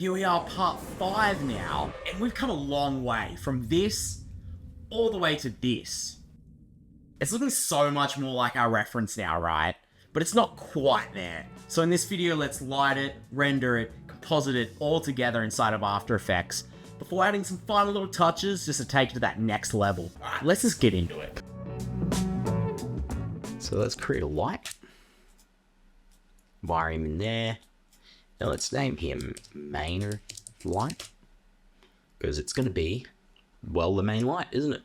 Here we are, part 5 now, and we've come a long way from this all the way to this. It's looking so much more like our reference now, right? But it's not quite there. So in this video, let's light it, render it, composite it all together inside of After Effects before adding some final little touches just to take it to that next level. Alright, let's just get into it. So let's create a light. Wire him in there. Now let's name him main light, because it's going to be, well, the main light, isn't it?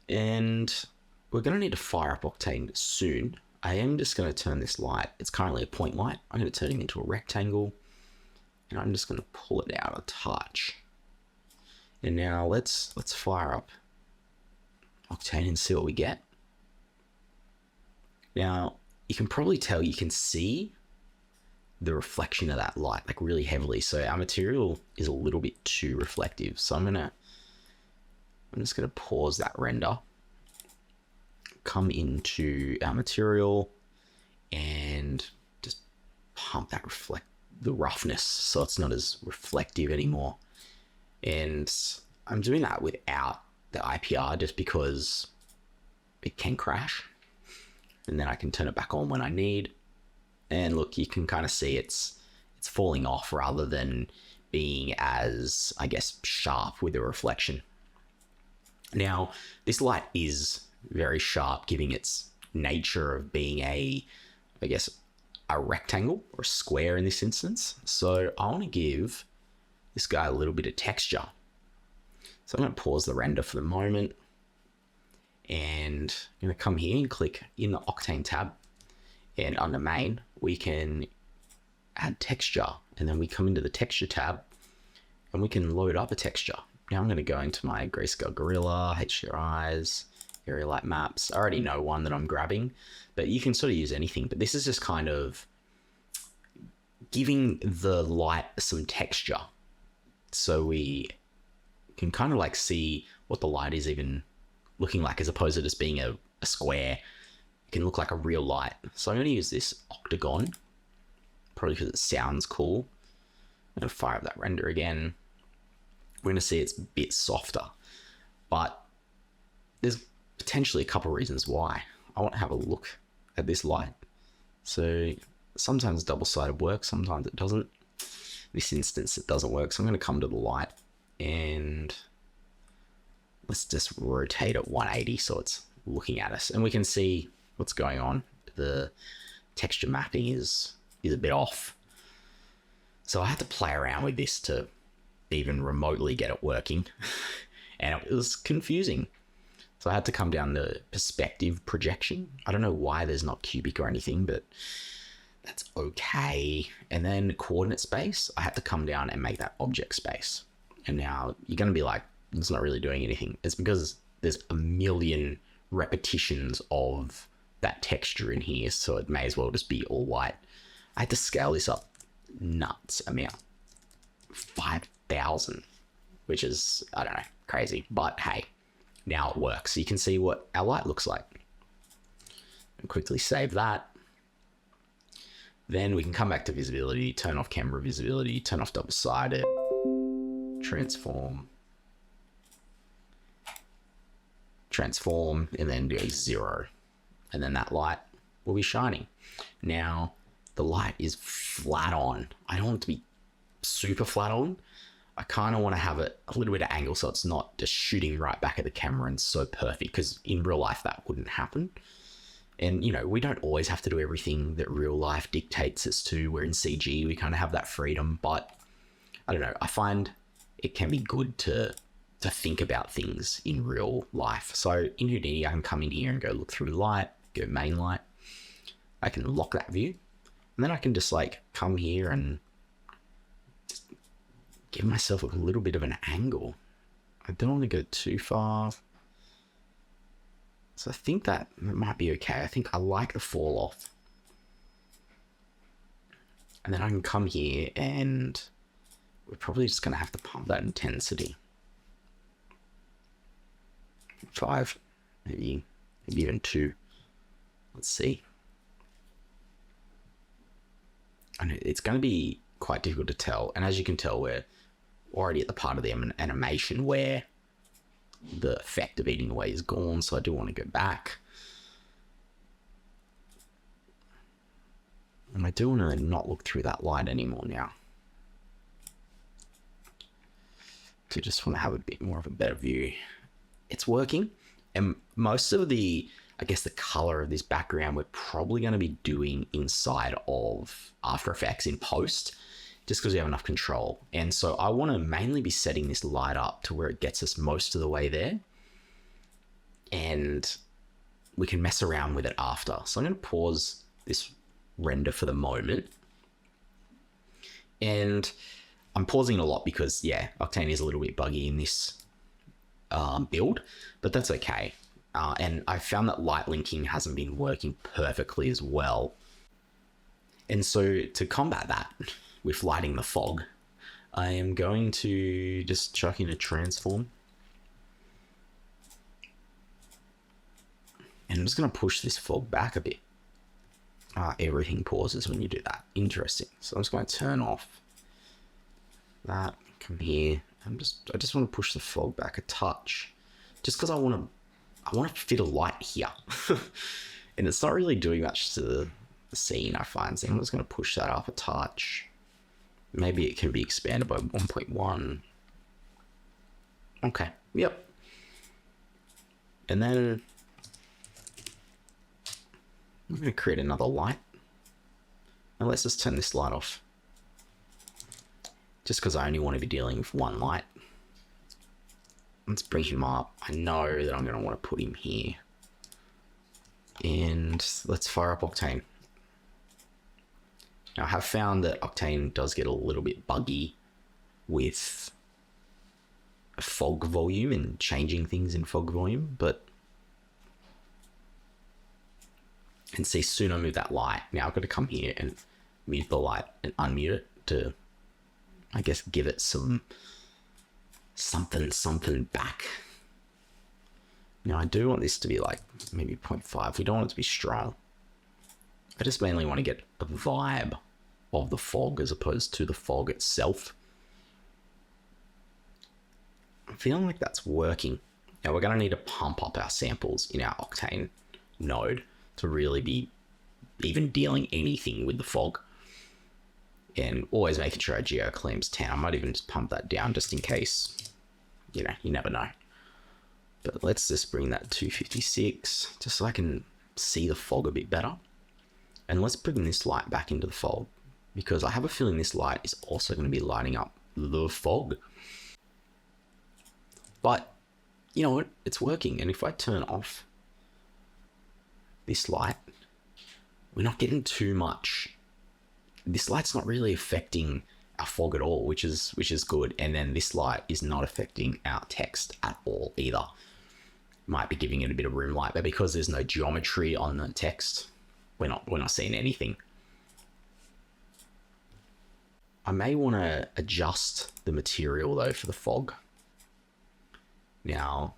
And we're going to need to fire up Octane soon. I am just going to turn this light, it's currently a point light, I'm going to turn him into a rectangle, and I'm just going to pull it out a touch. And now let's fire up Octane and see what we get. Now, you can probably tell, you can see the reflection of that light like really heavily, so our material is a little bit too reflective. So I'm just gonna pause that render, come into our material and just pump that the roughness so it's not as reflective anymore. And I'm doing that without the IPR just because it can crash, and then I can turn it back on when I need. And look, you can kind of see it's falling off rather than being as, I guess, sharp with the reflection. Now, this light is very sharp, giving its nature of being a rectangle or a square in this instance. So I want to give this guy a little bit of texture. So I'm going to pause the render for the moment, and I'm going to come here and click in the Octane tab. And under main, we can add texture, and then we come into the texture tab and we can load up a texture. Now I'm going to go into my Grayscale Gorilla, HDRIs, area light maps. I already know one that I'm grabbing, but you can sort of use anything. But this is just kind of giving the light some texture, so we can kind of like see what the light is even looking like, as opposed to just being a square. Can look like a real light. So I'm going to use this octagon, probably because it sounds cool. I'm going to fire up that render again. We're going to see it's a bit softer, but there's potentially a couple of reasons why. I want to have a look at this light. So sometimes double-sided works, sometimes it doesn't. This instance it doesn't work, so I'm going to come to the light and let's just rotate it 180 so it's looking at us, and we can see what's going on. The texture mapping is a bit off. So I had to play around with this to even remotely get it working. And it was confusing. So I had to come down to perspective projection. I don't know why there's not cubic or anything, but that's okay. And then coordinate space, I had to come down and make that object space. And now you're going to be like, it's not really doing anything. It's because there's a million repetitions of that texture in here, so it may as well just be all white. I had to scale this up nuts amount, 5,000, which is, I don't know, crazy, but hey, now it works. So you can see what our light looks like. And quickly save that. Then we can come back to visibility, turn off camera visibility, turn off double-sided, transform, and then do 0. And then that light will be shining. Now, the light is flat on. I don't want it to be super flat on. I kind of want to have it a little bit of angle so it's not just shooting right back at the camera and so perfect, because in real life that wouldn't happen. And, you know, we don't always have to do everything that real life dictates us to. We're in CG, we kind of have that freedom, but I don't know. I find it can be good to think about things in real life. So in Houdini, I can come in here and go look through light, go main light. I can lock that view, and then I can just like come here and just give myself a little bit of an angle. I don't want to go too far. So I think that might be okay. I think I like the fall off. And then I can come here and we're probably just going to have to pump that intensity. 5, maybe even 2. Let's see. And it's going to be quite difficult to tell. And as you can tell, we're already at the part of the animation where the effect of eating away is gone, so I do want to go back. And I do want to not look through that light anymore now. So just want to have a bit more of a better view. It's working. And most of the, I guess, the color of this background we're probably going to be doing inside of After Effects in post, just because we have enough control. And so I want to mainly be setting this light up to where it gets us most of the way there. And we can mess around with it after. So I'm going to pause this render for the moment. And I'm pausing it a lot because, yeah, Octane is a little bit buggy in this build, but that's okay. And I found that light linking hasn't been working perfectly as well. And so to combat that with lighting the fog, I am going to just chuck in a transform. And I'm just going to push this fog back a bit. Everything pauses when you do that. Interesting. So I'm just going to turn off that, come here. I just want to push the fog back a touch, just because I want to fit a light here. And it's not really doing much to the scene, I find. So I'm just going to push that up a touch. Maybe it can be expanded by 1.1. Okay, yep. And then I'm going to create another light. And let's just turn this light off. Just because I only want to be dealing with one light. Let's bring him up. I know that I'm going to want to put him here. And let's fire up Octane. Now I have found that Octane does get a little bit buggy with fog volume and changing things in fog volume, but and see, soon I move that light. Now I've got to come here and mute the light and unmute it to, I guess, give it some something back. Now I do want this to be like maybe 0.5. We don't want it to be strong. I just mainly want to get a vibe of the fog as opposed to the fog itself. I'm feeling like that's working. Now we're going to need to pump up our samples in our Octane node to really be even dealing anything with the fog. And always making sure our geo claims 10. I might even just pump that down just in case. You know, you never know. But let's just bring that to 256 just so I can see the fog a bit better. And let's bring this light back into the fog, because I have a feeling this light is also going to be lighting up the fog. But you know what? It's working. And if I turn off this light, we're not getting too much. This light's not really affecting our fog at all, which is good. And then this light is not affecting our text at all either. Might be giving it a bit of room light, but because there's no geometry on the text, we're not seeing anything. I may want to adjust the material though for the fog. Now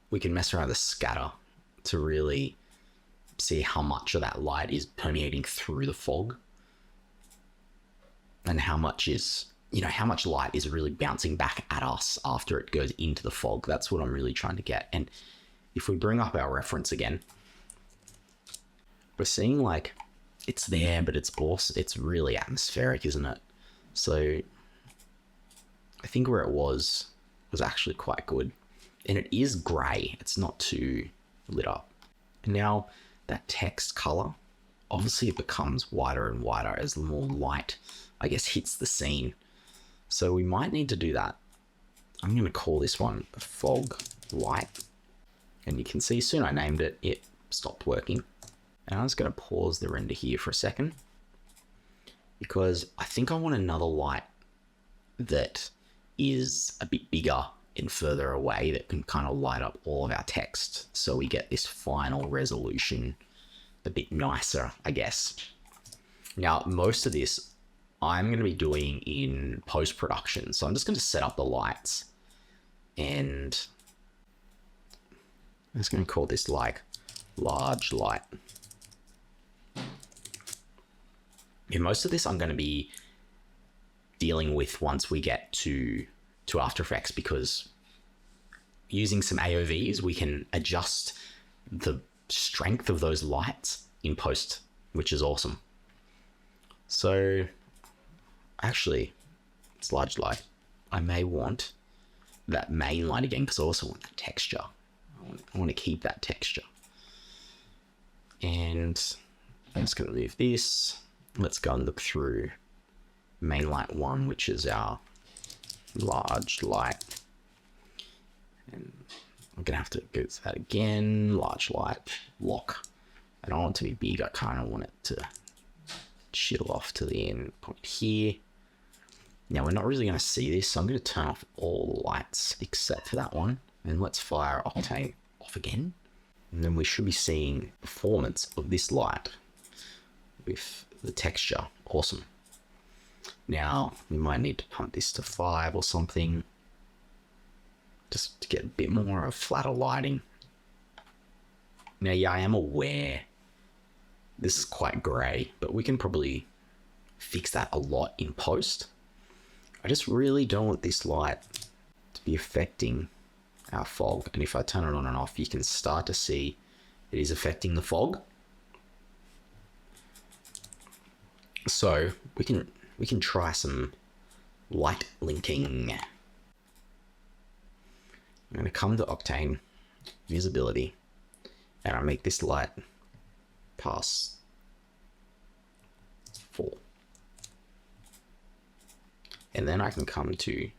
we can mess around with the scatter to really see how much of that light is permeating through the fog, and how much is, you know, how much light is really bouncing back at us after it goes into the fog. That's what I'm really trying to get. And if we bring up our reference again, we're seeing like it's there, but it's really atmospheric, isn't it? So I think where it was actually quite good. And it is gray. It's not too lit up. And now that text color, obviously it becomes wider and wider as the more light, I guess, hits the scene. So we might need to do that. I'm going to call this one fog light. And you can see soon I named it, it stopped working. And I'm just going to pause the render here for a second, because I think I want another light that is a bit bigger and further away that can kind of light up all of our text, so we get this final resolution a bit nicer, I guess. Now, most of this I'm going to be doing in post-production, so I'm just going to set up the lights, and I'm just going to call this like large light. In most of this, I'm going to be dealing with once we get to After Effects, because using some AOVs, we can adjust the strength of those lights in post, which is awesome. So actually, it's large light. I may want that main light again because I also want that texture. I want to keep that texture. And I'm just going to move this. Let's go and look through main light 1, which is our large light. And I'm going to have to go to that again. Large light, lock. I don't want it to be big. I kind of want it to chill off to the end point here. Now we're not really going to see this, so I'm going to turn off all the lights except for that one. And let's fire Octane off again. And then we should be seeing performance of this light with the texture. Awesome. Now we might need to pump this to 5 or something, just to get a bit more of flatter lighting. Now, yeah, I am aware this is quite grey, but we can probably fix that a lot in post. I just really don't want this light to be affecting our fog. And if I turn it on and off, you can start to see it is affecting the fog. So we can try some light linking. I'm going to come to Octane, visibility, and I make this light pass 4. And then I can come to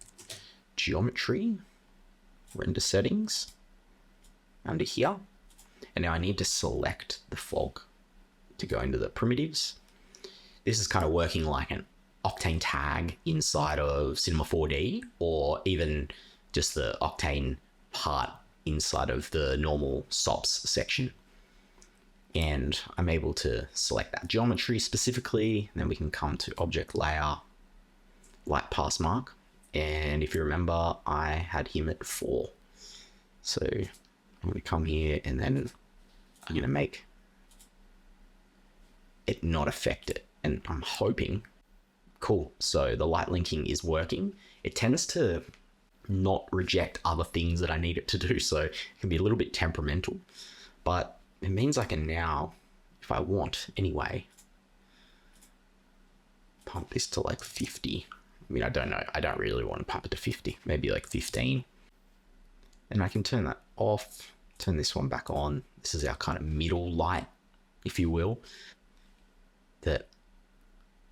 geometry, render settings, under here. And now I need to select the fog to go into the primitives. This is kind of working like an Octane tag inside of Cinema 4D, or even just the Octane part inside of the normal SOPs section. And I'm able to select that geometry specifically. And then we can come to object layer, light pass mark. And if you remember, I had him at 4. So I'm going to come here and then I'm going to make it not affect it. And I'm hoping, cool. So the light linking is working. It tends to not reject other things that I need it to do. So it can be a little bit temperamental, but it means I can now, if I want anyway, pump this to like 50. I mean, I don't know. I don't really want to pump it to 50, maybe like 15. And I can turn that off, turn this one back on. This is our kind of middle light, if you will, that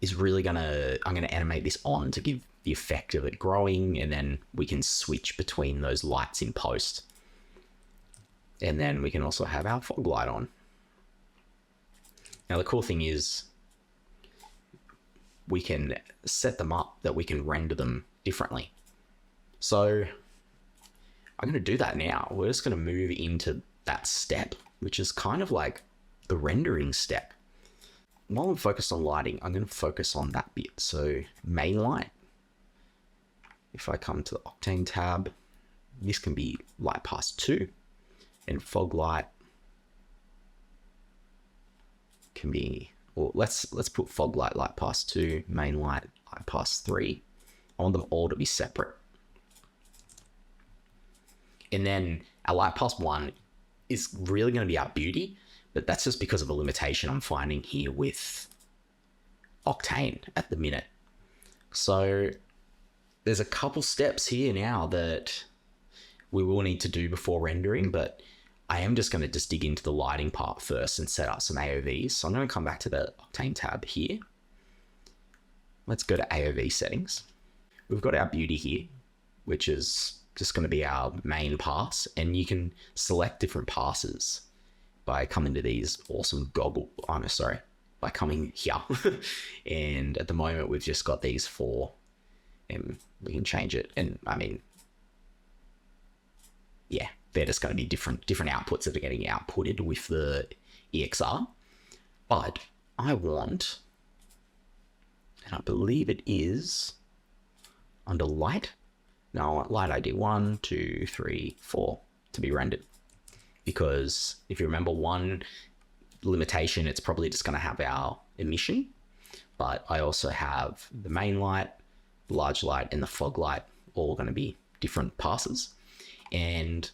is really I'm going to animate this on to give the effect of it growing, and then we can switch between those lights in post. And then we can also have our fog light on. Now the cool thing is we can set them up that we can render them differently. So I'm going to do that now. We're just going to move into that step, which is kind of like the rendering step. While I'm focused on lighting, I'm going to focus on that bit. So main light, if I come to the Octane tab, this can be light pass 2, and fog light can be, or let's put fog light, light pass 2, main light, light pass 3. I want them all to be separate. And then our light pass 1 is really going to be our beauty, but that's just because of a limitation I'm finding here with Octane at the minute. So there's a couple steps here now that we will need to do before rendering, but I am just going to dig into the lighting part first and set up some AOVs. So I'm going to come back to the Octane tab here. Let's go to AOV settings. We've got our beauty here, which is just going to be our main pass, and you can select different passes by coming to these awesome by coming here. And at the moment we've just got these 4, and we can change it. And I mean, yeah, they're just going to be different outputs that are getting outputted with the EXR. But I want, and I believe it is under light. Now I want light ID 1, 2, 3, 4 to be rendered. Because if you remember one limitation, it's probably just going to have our emission, but I also have the main light, large light and the fog light all going to be different passes. And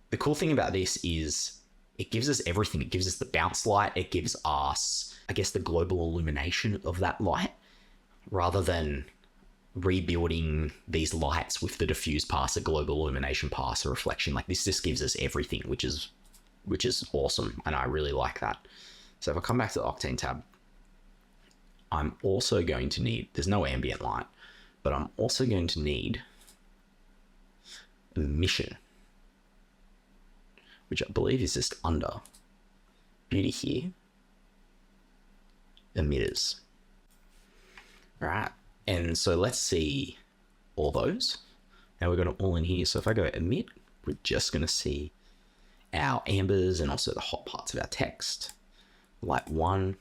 the cool thing about this is it gives us everything. It gives us the bounce light. It gives us, I guess, the global illumination of that light, rather than rebuilding these lights with the diffuse pass, a global illumination pass, a reflection. Like, this just gives us everything, which is awesome, and I really like that. So if I come back to the Octane tab, I'm also going to need, there's no ambient light, but I'm also going to need emission, which I believe is just under beauty here, emitters. All right, and so let's see all those. Now we've got them all in here. So if I go emit, we're just going to see our ambers and also the hot parts of our text. Light 1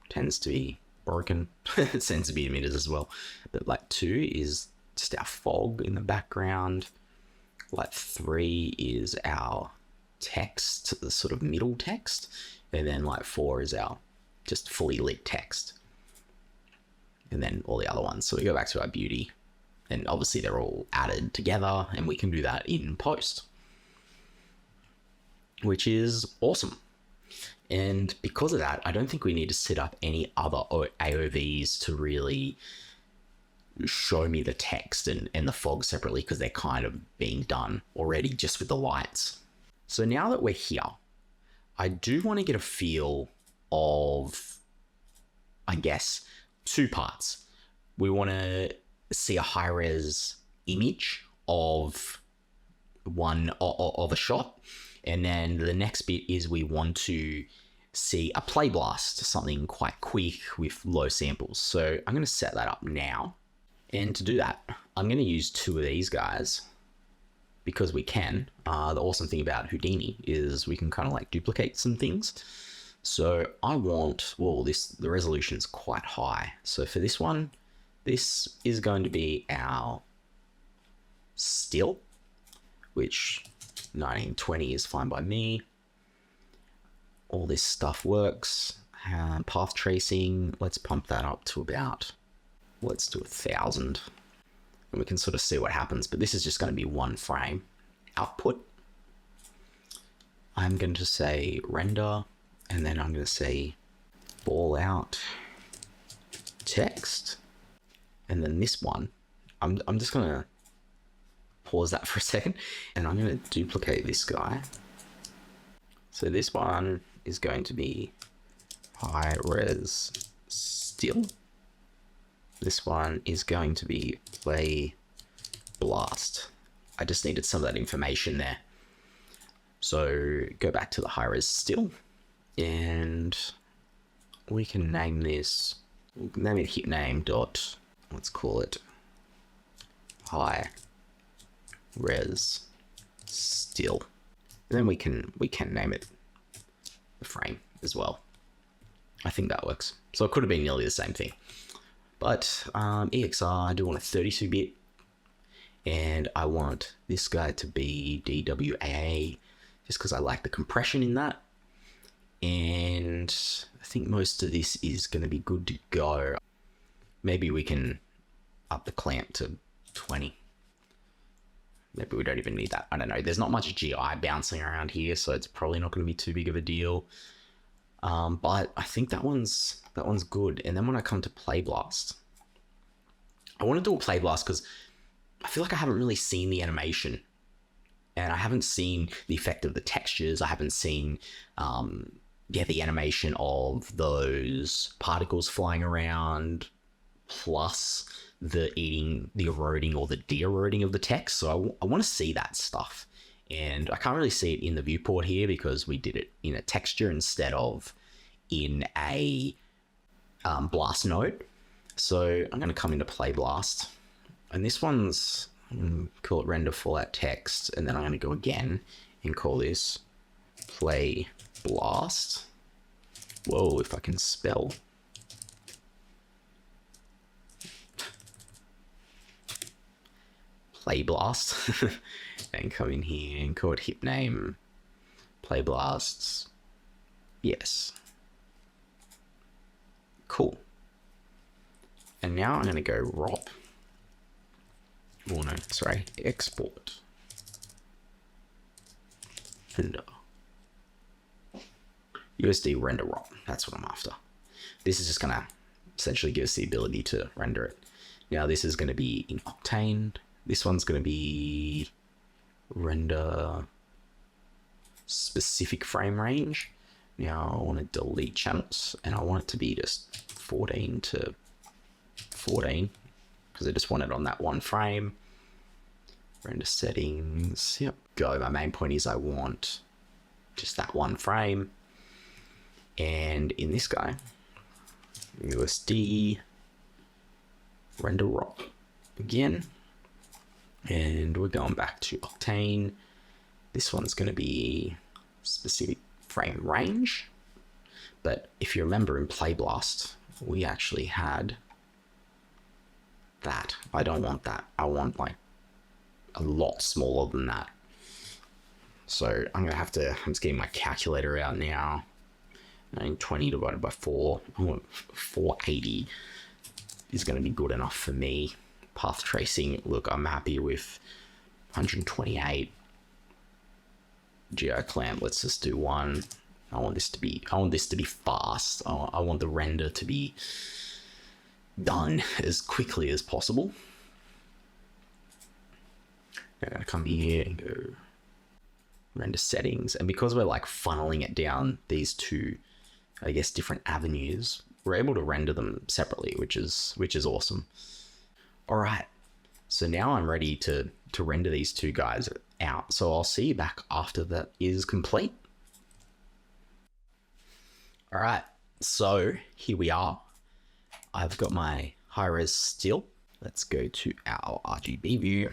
tends to be broken. It tends to be emitters as well. But light 2 is just our fog in the background. Light 3 is our text, the sort of middle text. And then light 4 is our just fully lit text. And then all the other ones. So we go back to our beauty. And obviously they're all added together, and we can do that in post, which is awesome. And because of that, I don't think we need to set up any other AOVs to really show me the text and the fog separately, because they're kind of being done already just with the lights. So now that we're here, I do want to get a feel of, I guess, two parts. We want to see a high-res image of a shot. And then the next bit is we want to see a Playblast, something quite quick with low samples. So I'm going to set that up now. And to do that, I'm going to use two of these guys because we can. The awesome thing about Houdini is we can kind of like duplicate some things. So I want, well, the resolution is quite high. So for this one, this is going to be our still, which 1920 is fine by me. All this stuff works. Path tracing, let's pump that up to about, let's do 1,000. And we can sort of see what happens, but this is just going to be one frame. Output, I'm going to say render, and then I'm going to say ball out text. And then this one, I'm just going to pause that for a second, and I'm going to duplicate this guy. So this one is going to be high res still. This one is going to be play blast. I just needed some of that information there. So go back to the high res still, and we can name this, name it hit name dot, let's call it high res still. And then we can name it the frame as well. I think that works. So it could have been nearly the same thing. But EXR, I do want a 32-bit, and I want this guy to be DWAA just because I like the compression in that. And I think most of this is going to be good to go. Maybe we can up the clamp to 20. Maybe we don't even need that. I don't know. There's not much GI bouncing around here, so it's probably not going to be too big of a deal. But I think that one's good. And then when I come to Playblast, I want to do a Playblast because I feel like I haven't really seen the animation, and I haven't seen the effect of the textures. I haven't seen, the animation of those particles flying around, plus the eroding or the de-eroding of the text. So I want to see that stuff, and I can't really see it in the viewport here because we did it in a texture instead of in a blast node. So I'm going to come into Playblast, and this one's, I'm going to call it render fallout text, and then I'm going to go again and call this Playblast. Whoa, if I can spell. Playblast. And come in here and call it hip name Playblasts. Yes. Cool. And now I'm going to go ROP or no, sorry, export render. USD render ROM, that's what I'm after. This is just gonna essentially give us the ability to render it. Now this is gonna be in Octane. This one's gonna be render specific frame range. Now I want to delete channels and I want it to be just 14 to 14 because I just want it on that one frame. Render settings, yep, go. My main point is I want just that one frame. And in this guy, USD render RAW again, and we're going back to Octane. This one's going to be specific frame range, but if you remember in Playblast, we actually had that. I don't want that. I want like a lot smaller than that. So I'm just getting my calculator out now. 920 divided by 4, 480 is going to be good enough for me. Path tracing, look, I'm happy with 128. Geo clamp, let's just do one. I want this to be fast. I want the render to be done as quickly as possible. I'm gonna come here and go render settings, and because we're like funneling it down these two, I guess, different avenues, we're able to render them separately, which is awesome. All right, so now I'm ready to render these two guys out. So I'll see you back after that is complete. All right, so here we are. I've got my high-res still. Let's go to our RGB view.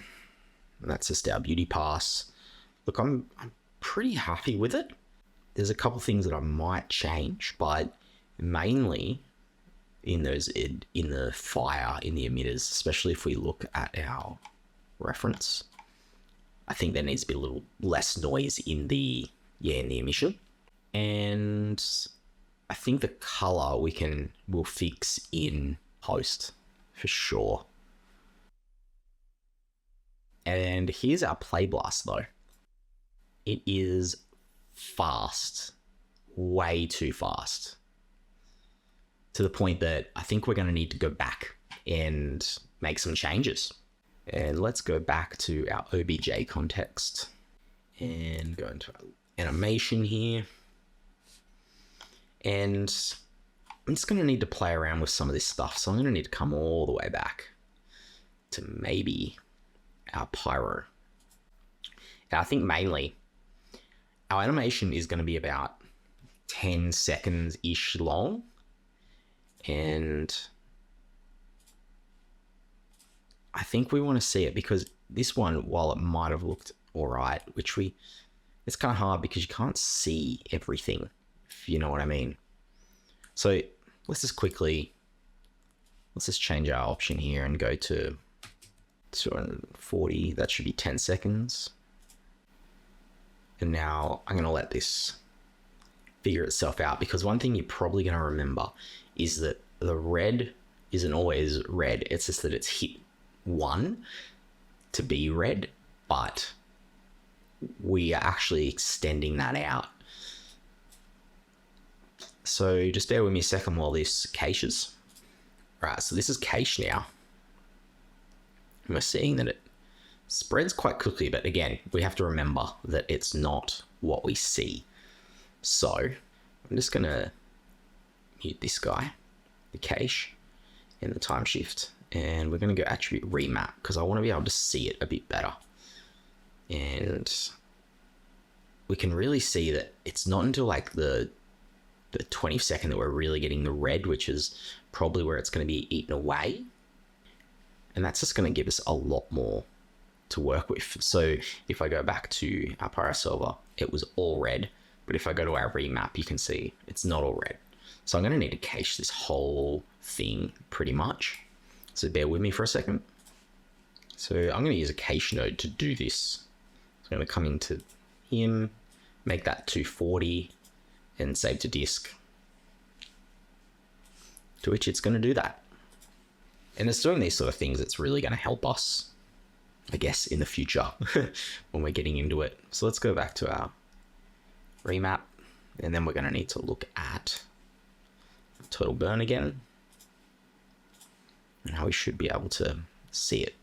And that's just our beauty pass. Look, I'm pretty happy with it. There's a couple things that I might change, but mainly in the fire, in the emitters, especially if we look at our reference, I think there needs to be a little less noise in the emission. And I think the color we'll fix in post for sure. And here's our Playblast though. It is fast, way too fast, to the point that I think we're going to need to go back and make some changes. And let's go back to our OBJ context and go into our animation here. And I'm just going to need to play around with some of this stuff. So I'm going to need to come all the way back to maybe our pyro. And I think mainly our animation is going to be about 10 seconds-ish long. And I think we want to see it because this one, while it might have looked all right, it's kind of hard because you can't see everything, if you know what I mean. So let's just change our option here and go to 240. That should be 10 seconds. And now I'm going to let this figure itself out, because one thing you're probably going to remember is that the red isn't always red. It's just that it's hit 1 to be red, but we are actually extending that out. So just bear with me a second while this caches. All right, so this is cache now. And we're seeing that it spreads quite quickly, but again, we have to remember that it's not what we see. So I'm just gonna mute this guy, the cache, and the time shift, and we're gonna go attribute remap because I want to be able to see it a bit better. And we can really see that it's not until like the 20th second that we're really getting the red, which is probably where it's going to be eaten away. And that's just going to give us a lot more to work with. So if I go back to our pyro solver, it was all red. But if I go to our remap, you can see it's not all red. So I'm going to need to cache this whole thing pretty much. So bear with me for a second. So I'm going to use a cache node to do this. So I'm going to come into him, make that 240, and save to disk. To which it's going to do that. And it's doing these sort of things that's really going to help us I guess, in the future when we're getting into it. So let's go back to our remap, and then we're going to need to look at total burn again, and how we should be able to see it.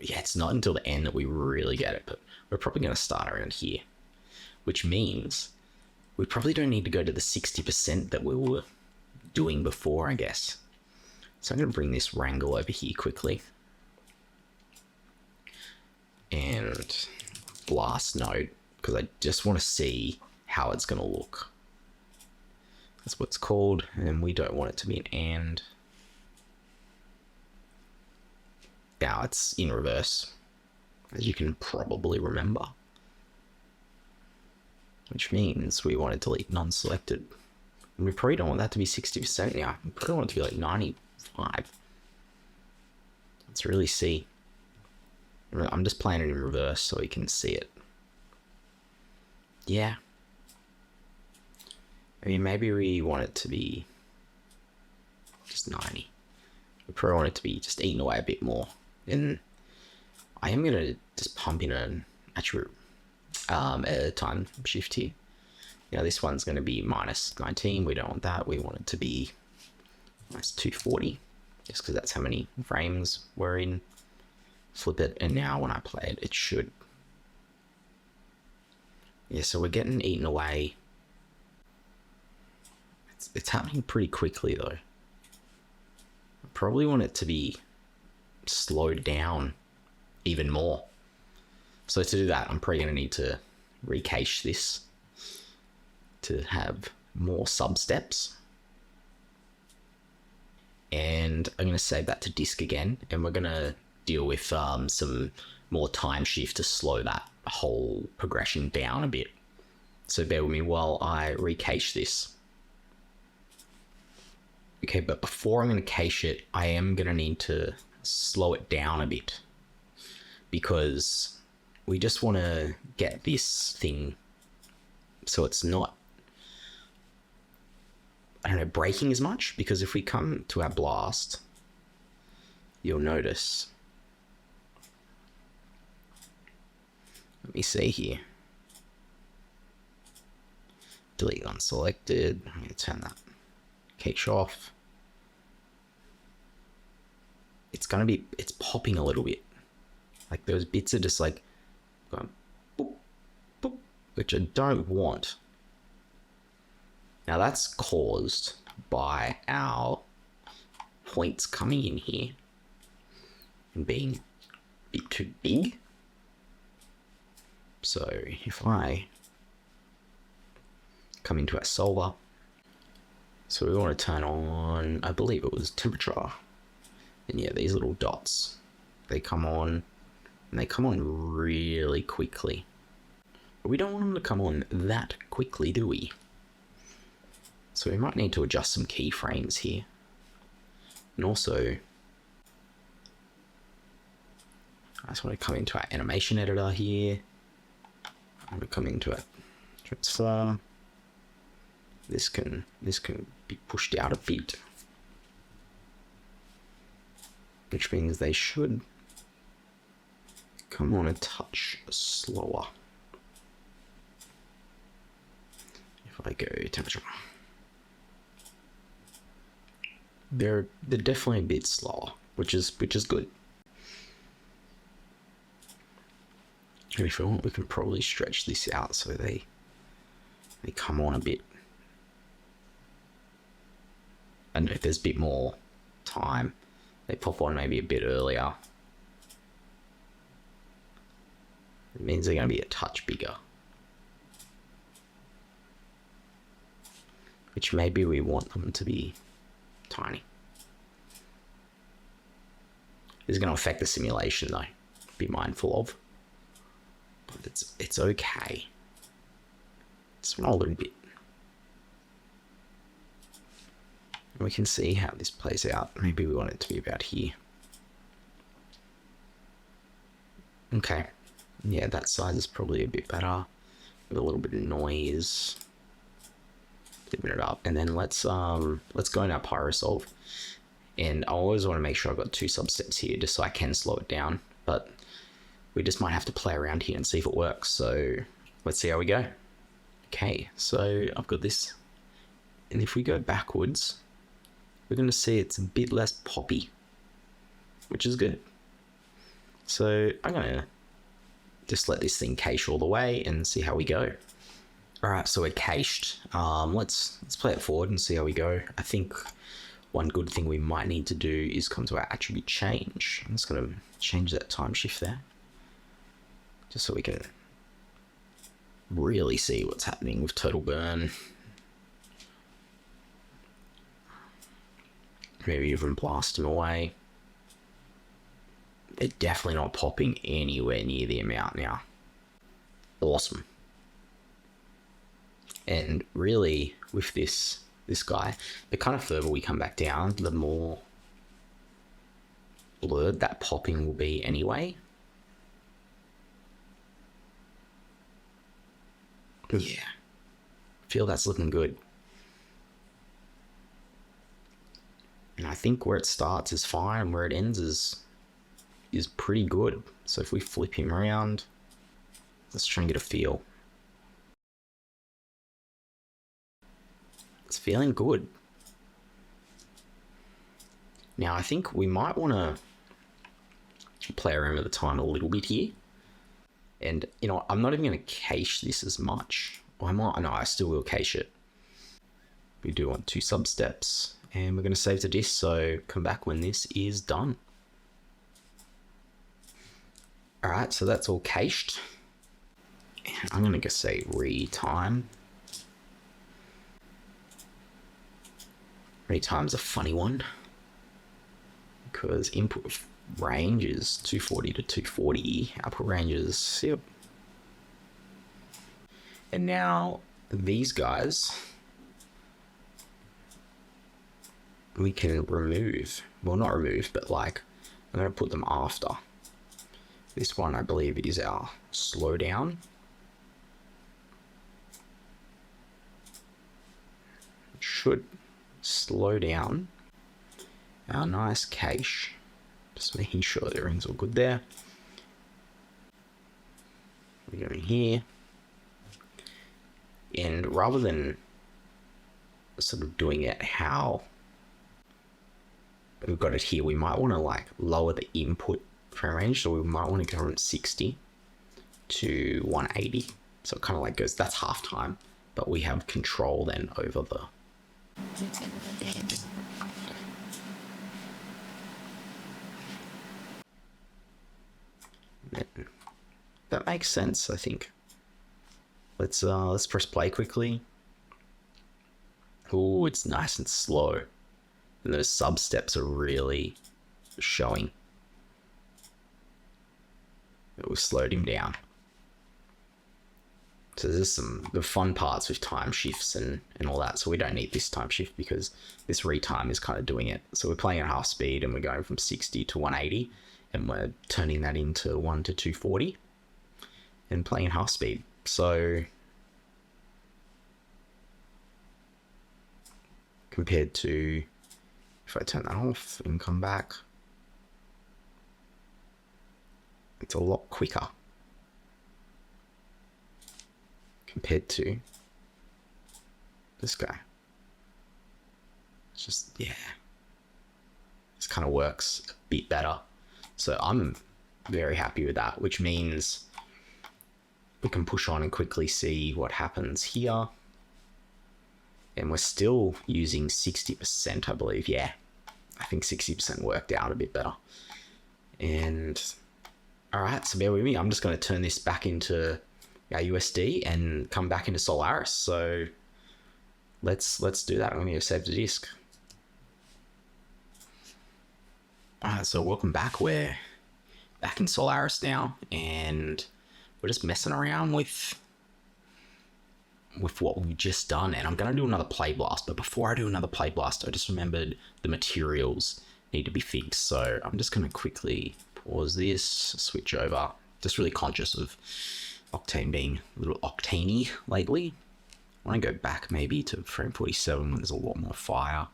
Yeah, it's not until the end that we really get it, but we're probably going to start around here, which means we probably don't need to go to the 60% that we were doing before, I guess. So I'm going to bring this wrangle over here quickly. And blast node, because I just want to see how it's going to look. That's what it's called, and we don't want it to be an and. Now it's in reverse, as you can probably remember. Which means we want to delete non-selected. And we probably don't want that to be 60% now. We probably want it to be like 95. Let's really see. I'm just playing it in reverse so we can see it. Yeah. I mean, maybe we want it to be just 90. We probably want it to be just eaten away a bit more. And I am going to just pump in an attribute a time shift here. You know, this one's going to be minus 19. We don't want that. We want it to be minus 240, just because that's how many frames we're in. Flip it, and now when I play it, it should. Yeah, so we're getting eaten away. It's happening pretty quickly though. I probably want it to be slowed down even more. So to do that, I'm probably going to need to recache this to have more sub steps. And I'm going to save that to disk again, and we're going to deal with some more time shift to slow that whole progression down a bit. So bear with me while I recache this. Okay, but before I'm going to cache it, I am going to need to slow it down a bit, because we just want to get this thing so it's not, I don't know, breaking as much. Because if we come to our blast, you'll notice, let me see here, delete unselected. I'm going to turn that cache off. It's popping a little bit. Like those bits are just like going boop, boop, which I don't want. Now that's caused by our points coming in here and being a bit too big. So if I come into our solver, so we want to turn on, I believe it was temperature. And yeah, these little dots, they come on, and they come on really quickly. But we don't want them to come on that quickly, do we? So we might need to adjust some keyframes here. And also, I just want to come into our animation editor here. I'm going to come into our transfer. This can be pushed out a bit, which means they should come on a touch slower. If I go temperature, they're definitely a bit slower, which is good. And if we want, we can probably stretch this out so they come on a bit. And if there's a bit more time, they pop on maybe a bit earlier. It means they're going to be a touch bigger. Which maybe we want them to be tiny. This is going to affect the simulation though. Be mindful of. But it's okay. Just roll a little bit. We can see how this plays out. Maybe we want it to be about here. Okay. Yeah, that size is probably a bit better. With a little bit of noise. Dipping it up. And then let's go in our PyroSolve. And I always want to make sure I've got two substeps here just so I can slow it down. but we just might have to play around here and see if it works. So let's see how we go. Okay, so I've got this, and if we go backwards, we're going to see it's a bit less poppy, which is good. So I'm going to just let this thing cache all the way and see how we go. All right, so we're cached. Let's play it forward and see how we go. I think one good thing we might need to do is come to our attribute change. I'm just going to change that time shift there, just so we can really see what's happening with total burn. Maybe even blast them away. They're definitely not popping anywhere near the amount now. Awesome. And really, with this guy, the kind of further we come back down, the more blurred that popping will be anyway. Yeah, feel that's looking good. And I think where it starts is fine, and where it ends is pretty good. So if we flip him around, let's try and get a feel. It's feeling good. Now I think we might want to play around with the time a little bit here. And, you know, I'm not even going to cache this as much. Or I might, no, I still will cache it. We do want 2 sub steps, and we're going to save to disk, so come back when this is done. All right, so that's all cached. And I'm going to just say retime. Retime's a funny one, because input range is 240 to 240, output range is, yep. And now these guys we can remove, well, not remove, but like I'm going to put them after. This one I believe is our slowdown. It should slow down our nice cache. Just making sure everything's all good there. We're going here. And rather than sort of doing it how we've got it here, we might want to like lower the input frame range. So we might want to go from 60 to 180. So it kind of like goes, that's half time, but we have control then over the that makes sense, I think. Let's press play quickly. Oh, it's nice and slow. And those sub steps are really showing. It will slow him down. So there's the fun parts with time shifts and all that. So we don't need this time shift because this retime is kind of doing it. So we're playing at half speed and we're going from 60 to 180 and we're turning that into 1 to 240 and playing half speed. So compared to if I turn that off and come back, it's a lot quicker compared to this guy. It's just, yeah, this kind of works a bit better. So I'm very happy with that, which means we can push on and quickly see what happens here. And we're still using 60%, I believe. Yeah, I think 60% worked out a bit better. And all right, so bear with me. I'm just going to turn this back into our USD and come back into Solaris. So let's do that. I'm going to save the disk. All right, so welcome back. We're back in Solaris now, and we're just messing around with what we've just done. And I'm going to do another Playblast, but before I do another Playblast, I just remembered the materials need to be fixed. So I'm just going to quickly pause this, switch over. Just really conscious of Octane being a little Octane-y lately. I want to go back maybe to frame 47 when there's a lot more fire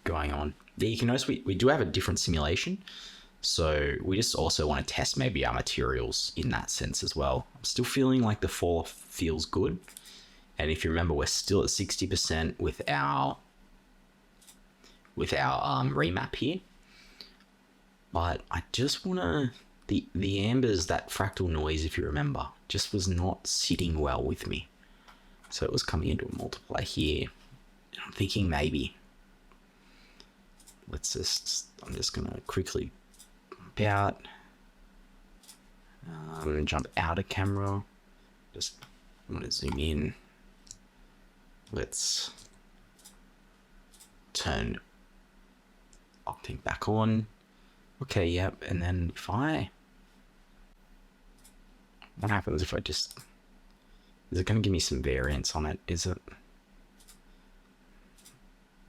going on. There you can notice we do have a different simulation. So we just also want to test maybe our materials in that sense as well. I'm still feeling like the fall off feels good. And if you remember, we're still at 60% with our remap here. But I just want to, the ambers, that fractal noise, if you remember, just was not sitting well with me. So it was coming into a multiply here. And I'm thinking maybe, I'm just going to quickly jump out. I'm going to jump out of camera. I'm going to zoom in. Let's turn Octane back on. Okay, yep. And then what happens if I just, is it going to give me some variance on it? Is it?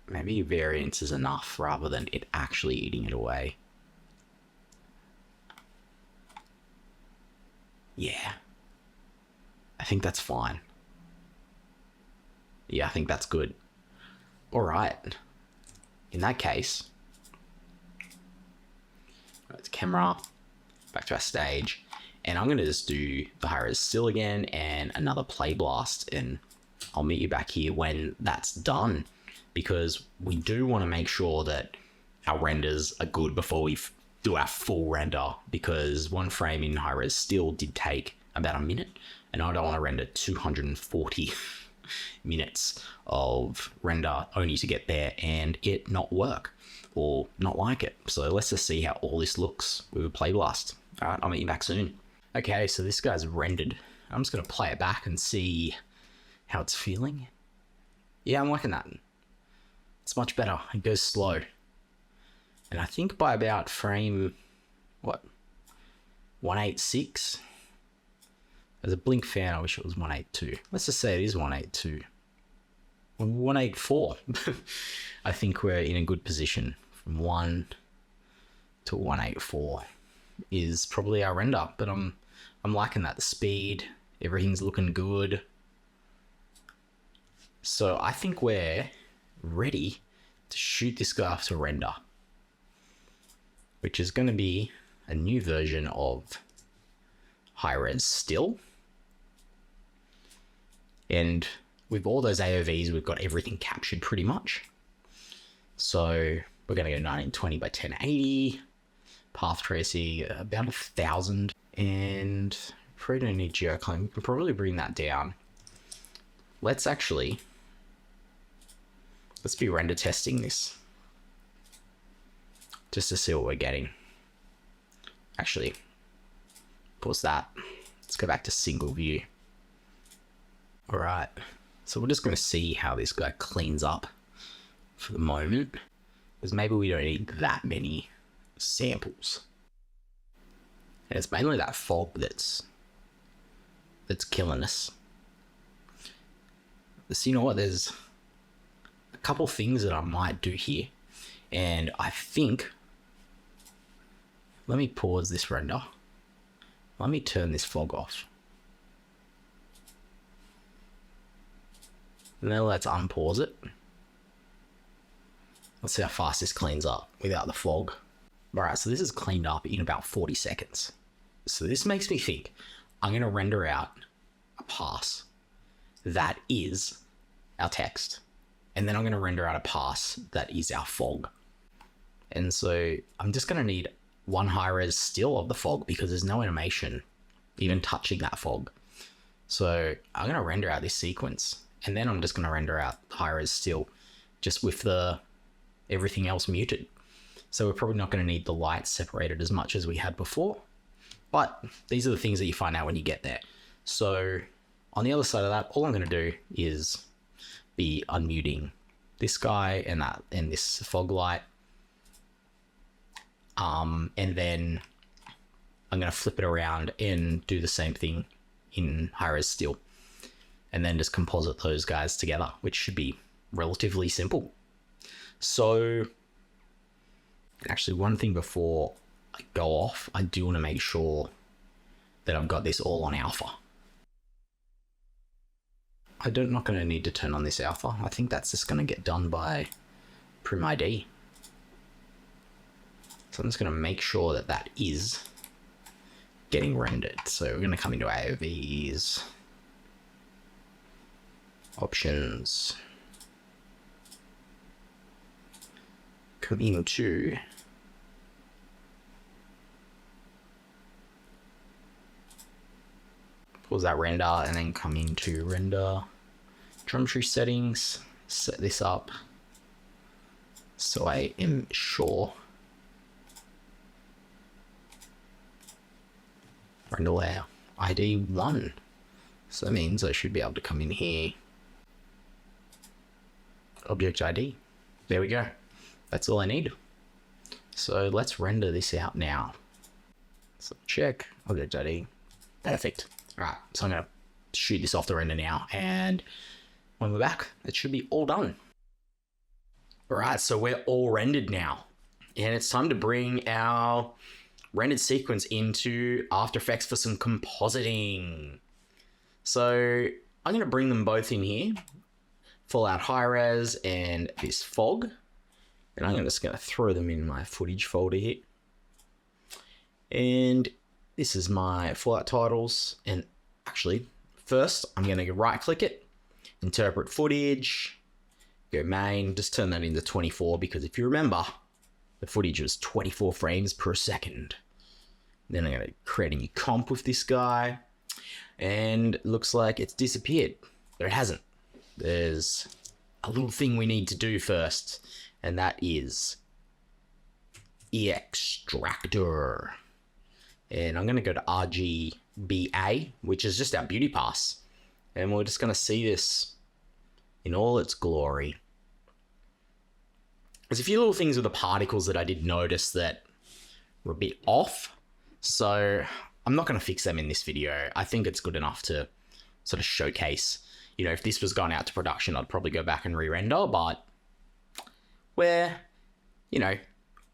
Maybe variance is enough rather than it actually eating it away. Yeah. I think that's fine. Yeah, I think that's good. All right. In that case, let's camera, back to our stage, and I'm going to just do the high-res still again and another Playblast, and I'll meet you back here when that's done, because we do want to make sure that our renders are good before we do our full render, because one frame in high-res still did take about a minute, and I don't want to render 240 minutes of render only to get there and it not work or not like it. So let's just see how all this looks with a Playblast. All right, I'll meet you back soon. Okay, so this guy's rendered. I'm just going to play it back and see how it's feeling. Yeah, I'm liking that. It's much better. It goes slow. And I think by about frame, 186? As a blink fan, I wish it was 182. Let's just say it is 182. 184. I think we're in a good position. From 1 to 184 is probably our render, but I'm liking that. The speed, everything's looking good. So I think we're ready to shoot this guy off to render, which is going to be a new version of high-res still. And with all those AOVs, we've got everything captured pretty much. So we're going to go 1920 by 1080, path tracing about 1000, and probably don't need geoclone. We can probably bring that down. Let's be render testing this just to see what we're getting. Actually, pause that. Let's go back to single view. All right, so we're just going to see how this guy cleans up for the moment, because maybe we don't need that many samples. And it's mainly that fog that's killing us. So you know what, there's a couple things that I might do here, and I think, let me pause this render. Let me turn this fog off. Now let's unpause it. Let's see how fast this cleans up without the fog. Alright, so this is cleaned up in about 40 seconds. So this makes me think I'm going to render out a pass that is our text. And then I'm going to render out a pass that is our fog. And so I'm just going to need one high-res still of the fog because there's no animation even touching that fog. So I'm going to render out this sequence. And then I'm just going to render out high-res still, just with everything else muted. So we're probably not going to need the lights separated as much as we had before. But these are the things that you find out when you get there. So on the other side of that, all I'm going to do is be unmuting this guy and this fog light. And then I'm going to flip it around and do the same thing in high-res still. And then just composite those guys together, which should be relatively simple. So actually, one thing before I go off, I do want to make sure that I've got this all on alpha. I'm not going to need to turn on this alpha. I think that's just going to get done by prim ID. So I'm just going to make sure that that is getting rendered. So we're going to come into AOVs, options, come into pause that render, and then come into render geometry settings, set this up so I am sure render layer ID 1. So that means I should be able to come in here, object ID. There we go. That's all I need. So let's render this out now. So check object ID. Perfect. All right. So I'm going to shoot this off the render now. And when we're back, it should be all done. All right. So we're all rendered now. And it's time to bring our rendered sequence into After Effects for some compositing. So I'm going to bring them both in here. Fallout High Res and this fog. And I'm just going to throw them in my footage folder here. And this is my Fallout titles. And actually, first, I'm going to right click it, interpret footage, go main, just turn that into 24, because if you remember, the footage was 24 frames per second. Then I'm going to create a new comp with this guy. And it looks like it's disappeared. But it hasn't. There's a little thing we need to do first. And that is extractor. And I'm going to go to RGBA, which is just our beauty pass. And we're just going to see this in all its glory. There's a few little things with the particles that I did notice that were a bit off. So I'm not going to fix them in this video. I think it's good enough to sort of showcase. You know, if this was gone out to production, I'd probably go back and re-render, but we're going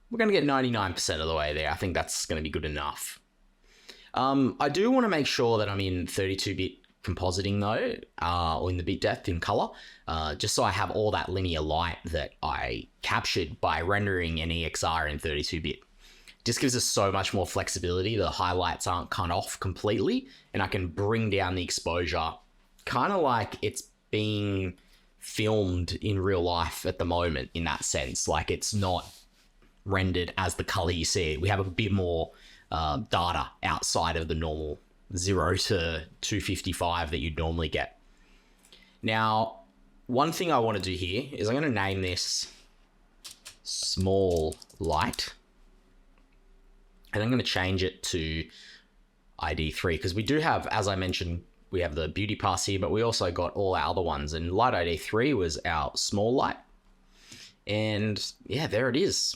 to get 99% of the way there. I think that's going to be good enough. I do want to make sure that I'm in 32-bit compositing though, or in the bit depth in color, just so I have all that linear light that I captured by rendering an EXR in 32-bit. Just gives us so much more flexibility. The highlights aren't cut off completely, and I can bring down the exposure kind of like it's being filmed in real life at the moment in that sense. Like it's not rendered as the color you see it. We have a bit more data outside of the normal 0 to 255 that you'd normally get. Now, one thing I want to do here is I'm going to name this small light. And I'm going to change it to ID3 because we do have, as I mentioned, we have the beauty pass here, but we also got all our other ones. And light ID3 was our small light. And yeah, there it is.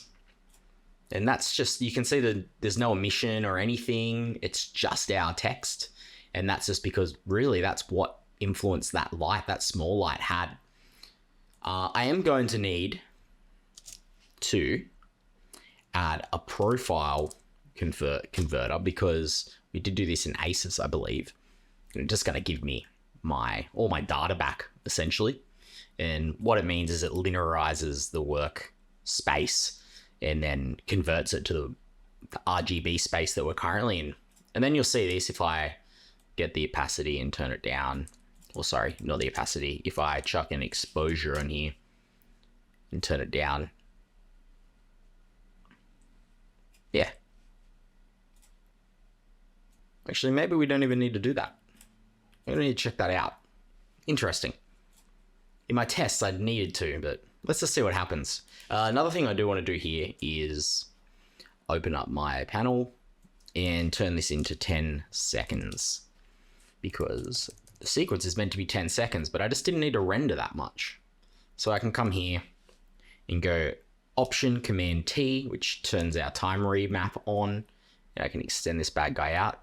And that's just, you can see that there's no emission or anything. It's just our text. And that's just because really that's what influenced that light, that small light had. I am going to need to add a profile converter because we did do this in ACES, I believe. And it's just going to give me all my data back, essentially. And what it means is it linearizes the work space and then converts it to the RGB space that we're currently in. And then you'll see this if I get the opacity and turn it down. Or sorry, not the opacity. If I chuck an exposure on here and turn it down. Yeah. Actually, maybe we don't even need to do that. I don't need to check that out. Interesting. In my tests, I needed to, but let's just see what happens. Another thing I do want to do here is open up my panel and turn this into 10 seconds because the sequence is meant to be 10 seconds, but I just didn't need to render that much. So I can come here and go Option Command T, which turns our time remap on. And I can extend this bad guy out.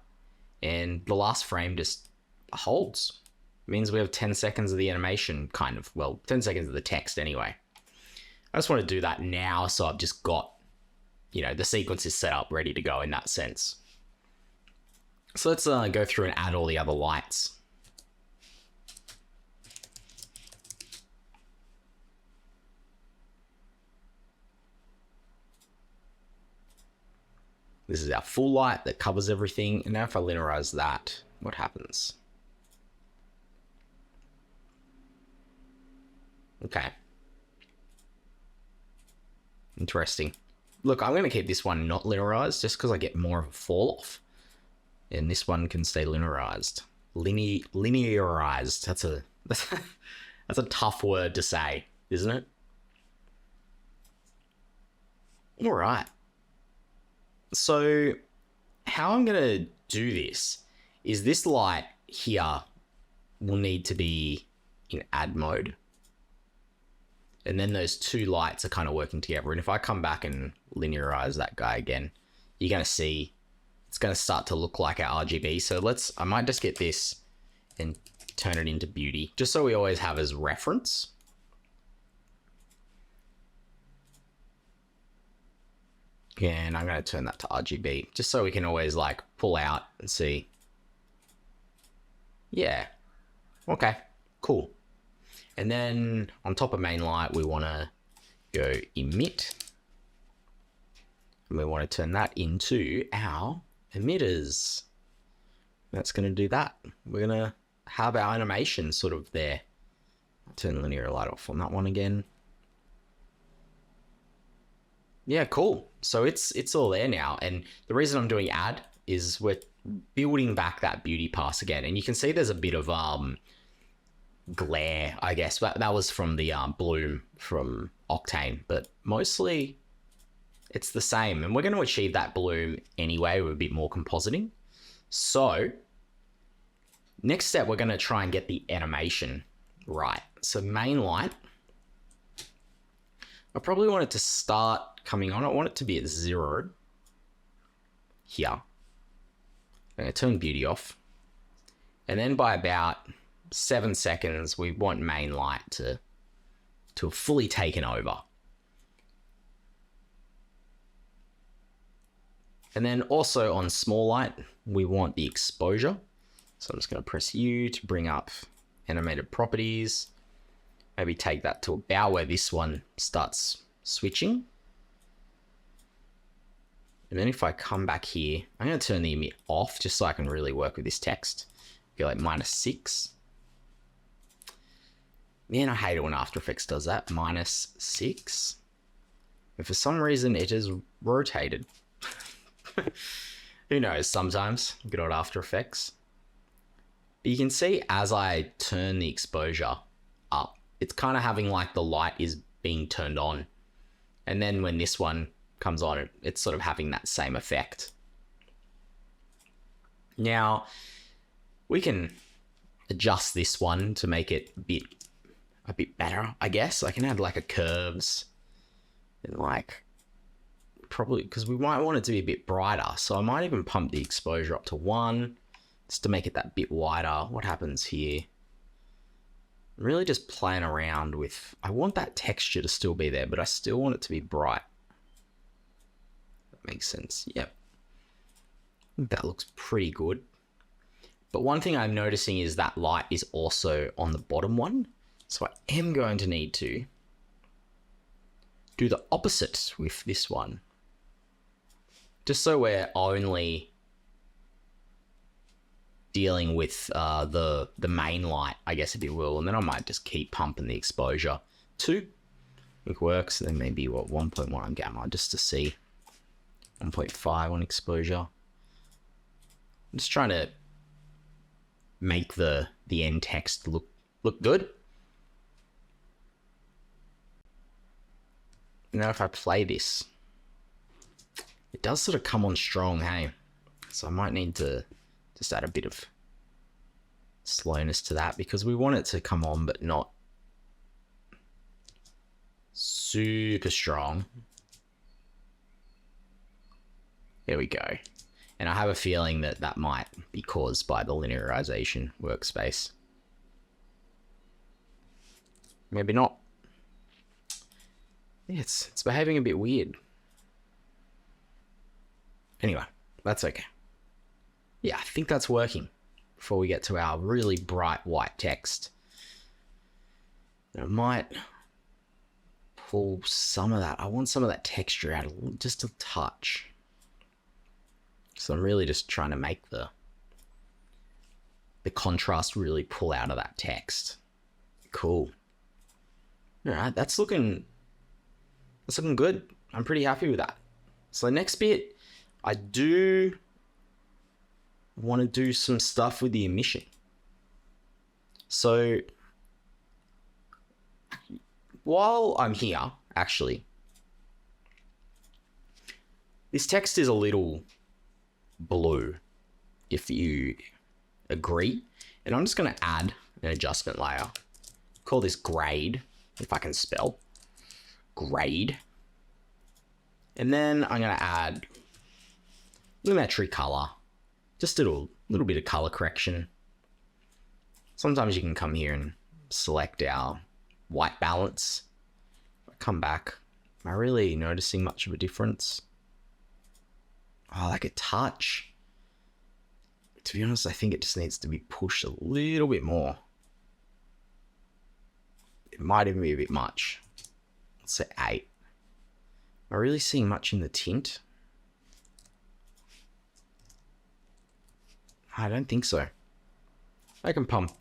And the last frame just holds. It means we have 10 seconds of the animation, kind of. Well, 10 seconds of the text anyway. I just want to do that now, so I've just got, the sequence is set up, ready to go in that sense. So let's go through and add all the other lights. This is our full light that covers everything. And now if I linearize that, what happens? Okay. Interesting. Look, I'm going to keep this one not linearized just because I get more of a fall off. And this one can stay linearized. Linearized. That's a tough word to say, isn't it? All right. So how I'm going to do this is this light here will need to be in add mode. And then those two lights are kind of working together. And if I come back and linearize that guy again, you're going to see it's going to start to look like our RGB. So I might just get this and turn it into beauty, just so we always have as reference. And I'm going to turn that to RGB, just so we can always like pull out and see. Yeah. Okay, cool. And then on top of main light, we want to go emit. And we want to turn that into our emitters. That's going to do that. We're going to have our animation sort of there. Turn linear light off on that one again. Yeah, cool. So it's all there now. And the reason I'm doing add is we're building back that beauty pass again. And you can see there's a bit of glare, I guess. That was from the bloom from Octane, but mostly it's the same. And we're going to achieve that bloom anyway with a bit more compositing. So next step, we're going to try and get the animation right. So main light, I probably want it to start coming on. I want it to be at 0 here. I'm going to turn beauty off. And then by about 7 seconds, we want main light to have fully taken over. And then also on small light, we want the exposure. So I'm just going to press U to bring up animated properties. Maybe take that to about where this one starts switching. And then if I come back here, I'm going to turn the emit off just so I can really work with this text. Go like -6. Man, I hate it when After Effects does that. -6. And for some reason, it is rotated. Who knows, sometimes. Good old After Effects. But you can see as I turn the exposure up, it's kind of having like the light is being turned on. And then when this one comes on, it's sort of having that same effect. Now, we can adjust this one to make it a bit better, I guess. I can add like a curves and like probably because we might want it to be a bit brighter. So I might even pump the exposure up to 1 just to make it that bit wider. What happens here? Really just playing around with, I want that texture to still be there, but I still want it to be bright. That makes sense. Yep. That looks pretty good. But one thing I'm noticing is that light is also on the bottom one. So I am going to need to do the opposite with this one. Just so we're only dealing with the main light, I guess, if you will. And then I might just keep pumping the exposure. 2, it works. Then maybe, 1.1 on gamma, just to see. 1.5 on exposure. I'm just trying to make the end text look good. Now if I play this, it does sort of come on strong, hey? So I might need to just add a bit of slowness to that because we want it to come on but not super strong. There we go. And I have a feeling that that might be caused by the linearization workspace. Maybe not. Yeah, it's behaving a bit weird. Anyway, that's okay. Yeah, I think that's working before we get to our really bright white text. And I might pull some of that. I want some of that texture out just a touch. So I'm really just trying to make the contrast really pull out of that text. Cool. All right, that's looking good. I'm pretty happy with that. So the next bit, I do want to do some stuff with the emission. So while I'm here, actually, this text is a little blue, if you agree. And I'm just going to add an adjustment layer. Call this grade, if I can spell. Grade. And then I'm going to add lumetri color. Just a little bit of color correction. Sometimes you can come here and select our white balance. Come back. Am I really noticing much of a difference? Oh, like a touch. To be honest, I think it just needs to be pushed a little bit more. It might even be a bit much. Let's say 8. Am I really seeing much in the tint? I don't think so. I can pump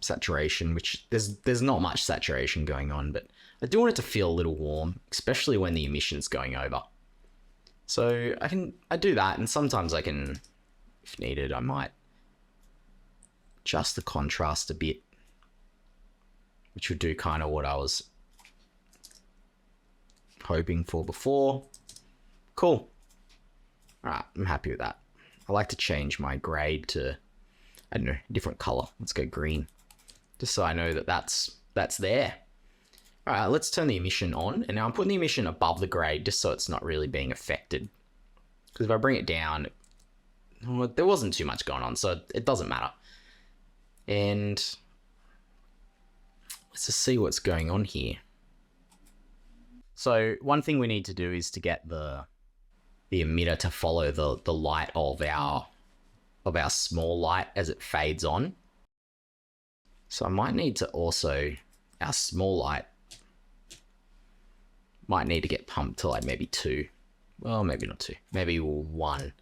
saturation, which there's not much saturation going on, but I do want it to feel a little warm, especially when the emission's going over. So I do that, and sometimes I can, if needed, I might adjust the contrast a bit, which would do kind of what I was hoping for before. Cool. All right, I'm happy with that. I like to change my grade to, I don't know, a different color. Let's go green, just so I know that that's there. All right, let's turn the emission on. And now I'm putting the emission above the grade just so it's not really being affected. Because if I bring it down, well, there wasn't too much going on, so it doesn't matter. And let's just see what's going on here. So one thing we need to do is to get the emitter to follow the light of our small light as it fades on. So I might need to also, our small light might need to get pumped to like maybe 2. Well, maybe not 2, maybe 1. And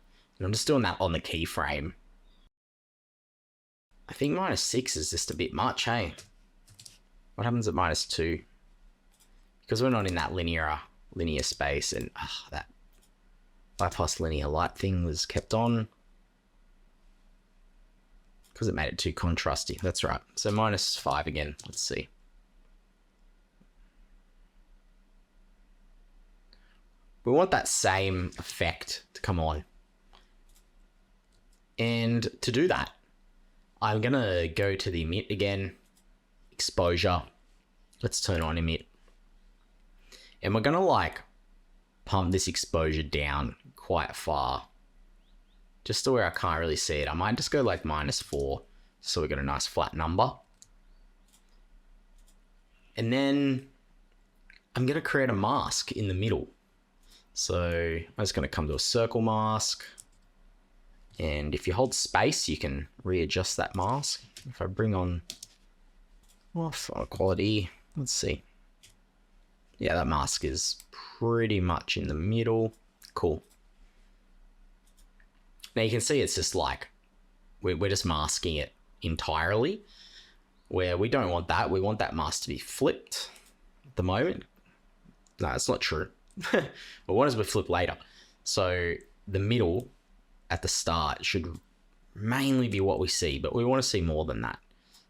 I'm just doing that on the keyframe. I think -6 is just a bit much, hey? What happens at -2? Because we're not in that linear space, and that bypass linear light thing was kept on because it made it too contrasty. That's right. So -5 again. Let's see. We want that same effect to come on. And to do that, I'm going to go to the emit again, exposure. Let's turn on emit. And we're going to like pump this exposure down quite far, just to where I can't really see it. I might just go like -4, so we got a nice flat number. And then I'm going to create a mask in the middle. So I'm just going to come to a circle mask. And if you hold space, you can readjust that mask. If I bring on quality, let's see. Yeah, that mask is pretty much in the middle. Cool. Now you can see it's just like, we're just masking it entirely, where we don't want that. We want that mask to be flipped at the moment. No, it's not true. But what does we flip later? So the middle at the start should mainly be what we see, but we want to see more than that.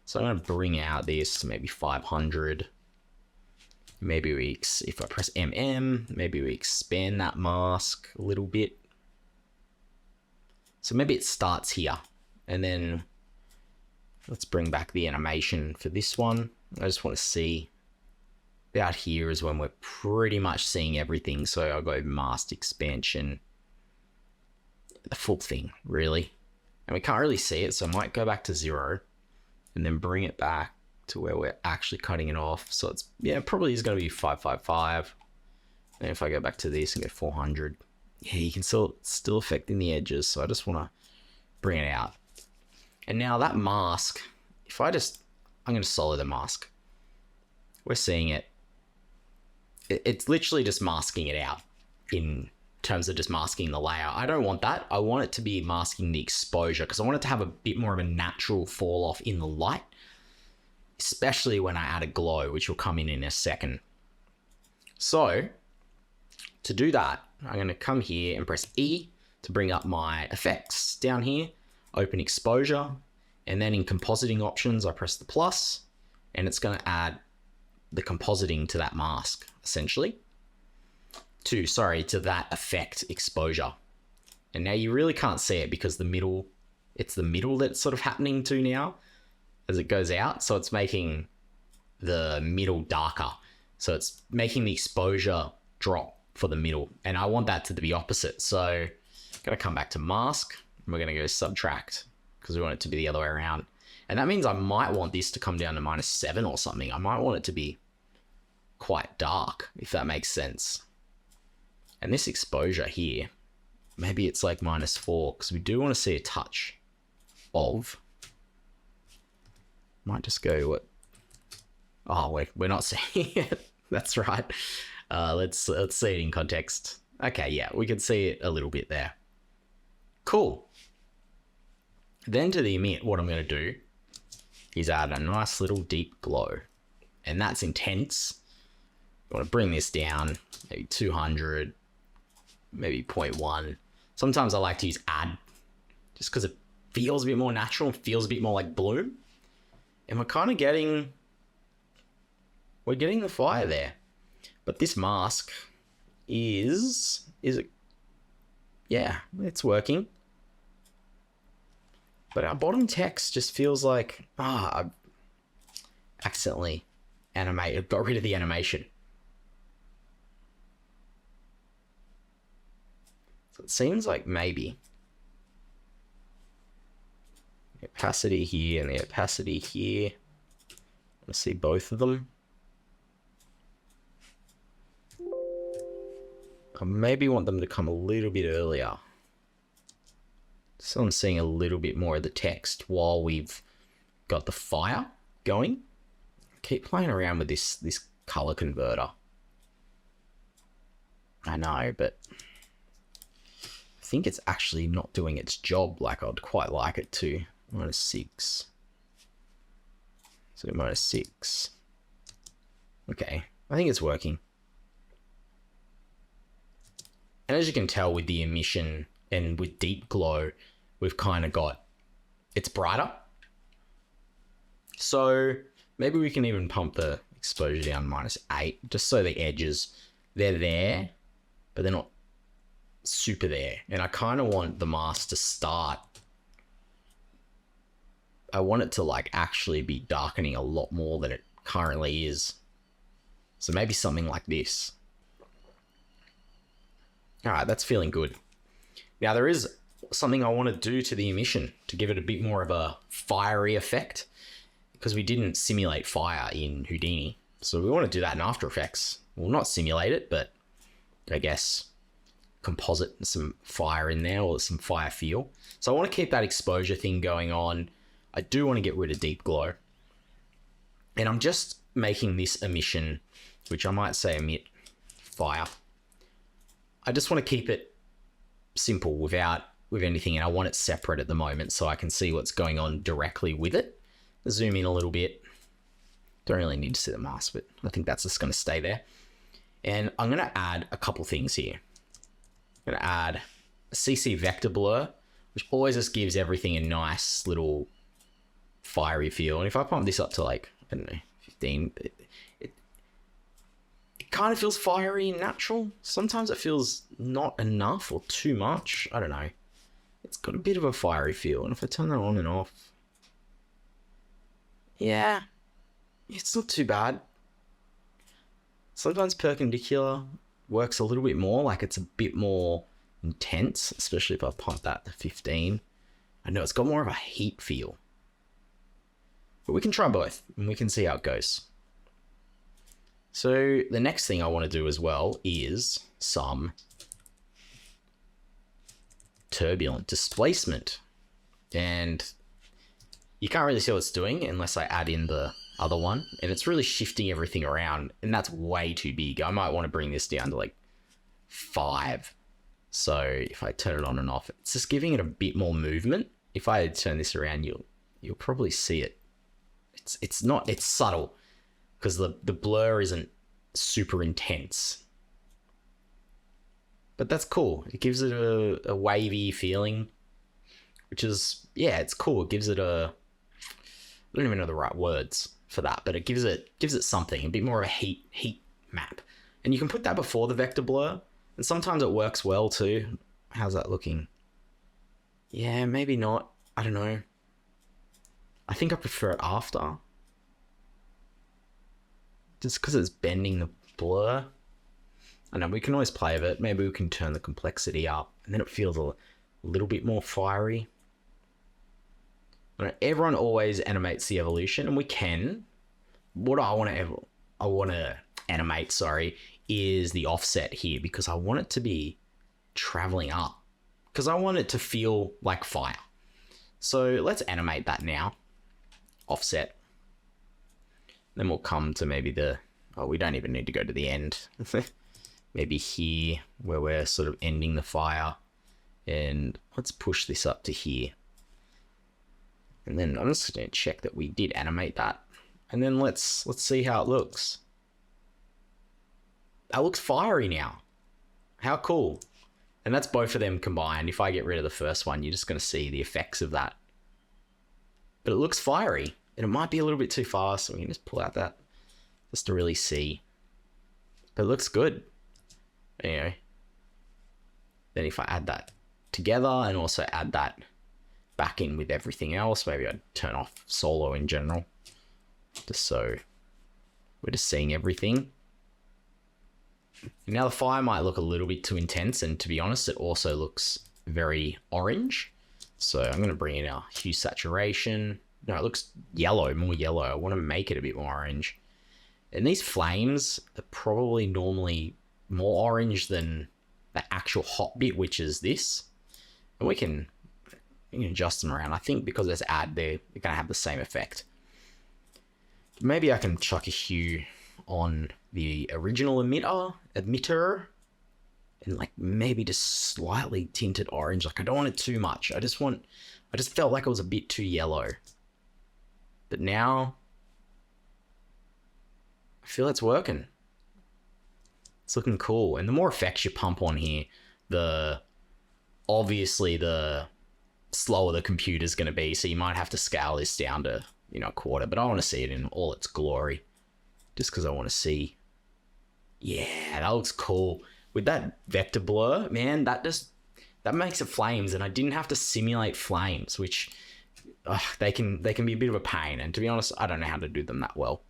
So I'm going to bring out this to maybe 500. Maybe if I press maybe we expand that mask a little bit. So maybe it starts here, and then let's bring back the animation for this one. I just want to see about here is when we're pretty much seeing everything. So I'll go mask expansion, the full thing really. And we can't really see it, so I might go back to 0 and then bring it back to where we're actually cutting it off. So it's, yeah, probably is going to be 555. And if I go back to this and go 400, yeah, you can still affecting the edges. So I just want to bring it out. And now that mask, I'm going to solid the mask. We're seeing it. It's literally just masking it out in terms of just masking the layer. I don't want that. I want it to be masking the exposure because I want it to have a bit more of a natural fall off in the light, especially when I add a glow, which will come in a second. So to do that, I'm going to come here and press E to bring up my effects down here, open exposure, and then in compositing options, I press the plus, and it's going to add the compositing to that mask, essentially. To that effect exposure. And now you really can't see it because it's the middle that's sort of happening to now as it goes out. So it's making the middle darker. So it's making the exposure drop for the middle. And I want that to be opposite. So I'm going to come back to mask. And we're going to go subtract because we want it to be the other way around. And that means I might want this to come down to -7 or something. I might want it to be quite dark, if that makes sense. And this exposure here, maybe it's like -4 because we do want to see a touch of. Might just go what? Oh, we're not seeing it. That's right. Let's see it in context. Okay, yeah, we can see it a little bit there. Cool. Then to the emit, what I'm going to do is add a nice little deep glow, and that's intense. I want to bring this down, maybe 200, maybe 0.1. Sometimes I like to use add, just because it feels a bit more natural, feels a bit more like bloom. And we're kind of getting the fire there. But this mask is it? Yeah, it's working. But our bottom text just feels like, I've accidentally got rid of the animation. So it seems like maybe the opacity here and the opacity here. I see both of them. I maybe want them to come a little bit earlier. So I'm seeing a little bit more of the text while we've got the fire going. Keep playing around with this color converter. I know, but I think it's actually not doing its job like I'd quite like it to. -6. So -6. Okay, I think it's working. And as you can tell with the emission and with deep glow, we've kind of got, it's brighter. So maybe we can even pump the exposure down -8, just so the edges, they're there, but they're not super there. And I kind of want the mask to start. I want it to like actually be darkening a lot more than it currently is. So maybe something like this. All right, that's feeling good. Now there is something I want to do to the emission to give it a bit more of a fiery effect, because we didn't simulate fire in Houdini. So we want to do that in After Effects. Well, not simulate it, but I guess composite some fire in there, or some fire feel. So I want to keep that exposure thing going on. I do want to get rid of deep glow. And I'm just making this emission, which I might say emit fire. I just want to keep it simple with anything, and I want it separate at the moment so I can see what's going on directly with it. Zoom in a little bit. Don't really need to see the mask, but I think that's just going to stay there. And I'm going to add a couple things here. I'm going to add a CC vector blur, which always just gives everything a nice little fiery feel. And if I pump this up to like, I don't know, 15, it kind of feels fiery and natural. Sometimes it feels not enough or too much. I don't know. It's got a bit of a fiery feel. And if I turn that on and off, yeah, it's not too bad. Sometimes perpendicular works a little bit more, like it's a bit more intense, especially if I pump that to 15. I know it's got more of a heat feel. But we can try both and we can see how it goes. So the next thing I want to do as well is some turbulent displacement. And you can't really see what it's doing unless I add in the other one. And it's really shifting everything around. And that's way too big. I might want to bring this down to like 5. So if I turn it on and off, it's just giving it a bit more movement. If I turn this around, you'll probably see it. It's subtle because the blur isn't super intense. But that's cool. It gives it a wavy feeling, which is, yeah, it's cool. It gives it I don't even know the right words for that, but it gives it something, a bit more of a heat map. And you can put that before the vector blur, and sometimes it works well too. How's that looking? Yeah, maybe not. I don't know. I think I prefer it after. Just because it's bending the blur. I know we can always play with it. Maybe we can turn the complexity up, and then it feels a little bit more fiery. Everyone always animates the evolution, and we can. What I want to animate, is the offset here, because I want it to be traveling up, because I want it to feel like fire. So let's animate that now. Offset. Then we'll come to maybe we don't even need to go to the end. Maybe here, where we're sort of ending the fire. And let's push this up to here. And then I'm just going to check that we did animate that. And then let's see how it looks. That looks fiery now. How cool. And that's both of them combined. If I get rid of the first one, you're just going to see the effects of that. But it looks fiery. And it might be a little bit too fast, so we can just pull out that just to really see. But it looks good. Anyway. Then if I add that together and also add that back in with everything else, maybe I'd turn off solo in general. Just so we're just seeing everything. Now the fire might look a little bit too intense, and to be honest, it also looks very orange. So I'm going to bring in our hue saturation. No, it looks yellow, more yellow. I want to make it a bit more orange. And these flames are probably normally more orange than the actual hot bit, which is this. And we can adjust them around. I think because there's add, they're going to have the same effect. Maybe I can chuck a hue on the original emitter, and like maybe just slightly tinted orange. Like I don't want it too much. I just felt like it was a bit too yellow. But now I feel it's working. It's looking cool. And the more effects you pump on here, obviously the slower the computer's going to be. So you might have to scale this down to, a quarter, but I want to see it in all its glory. Just because I want to see. Yeah, that looks cool. With that vector blur, man, that makes it flames, and I didn't have to simulate flames, which they can be a bit of a pain. And to be honest, I don't know how to do them that well.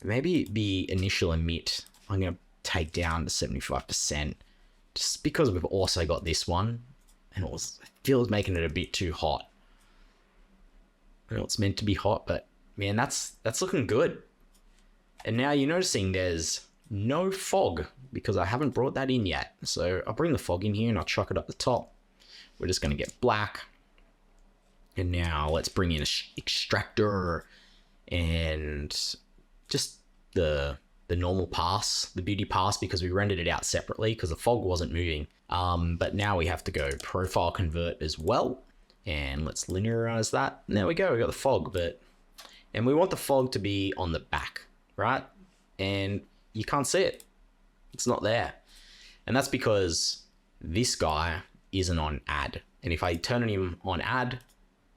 Maybe the initial emit, I'm going to take down to 75%, just because we've also got this one, and it feels making it a bit too hot. I know it's meant to be hot, but man, that's looking good. And now you're noticing there's no fog because I haven't brought that in yet. So I'll bring the fog in here and I'll chuck it up the top. We're just going to get black. And now let's bring in an extractor and just the normal pass, the beauty pass, because we rendered it out separately because the fog wasn't moving. But now we have to go profile convert as well. And let's linearize that. And there we go. We got the fog, and we want the fog to be on the back, right? And you can't see it. It's not there. And that's because this guy isn't on add. And if I turn him on add,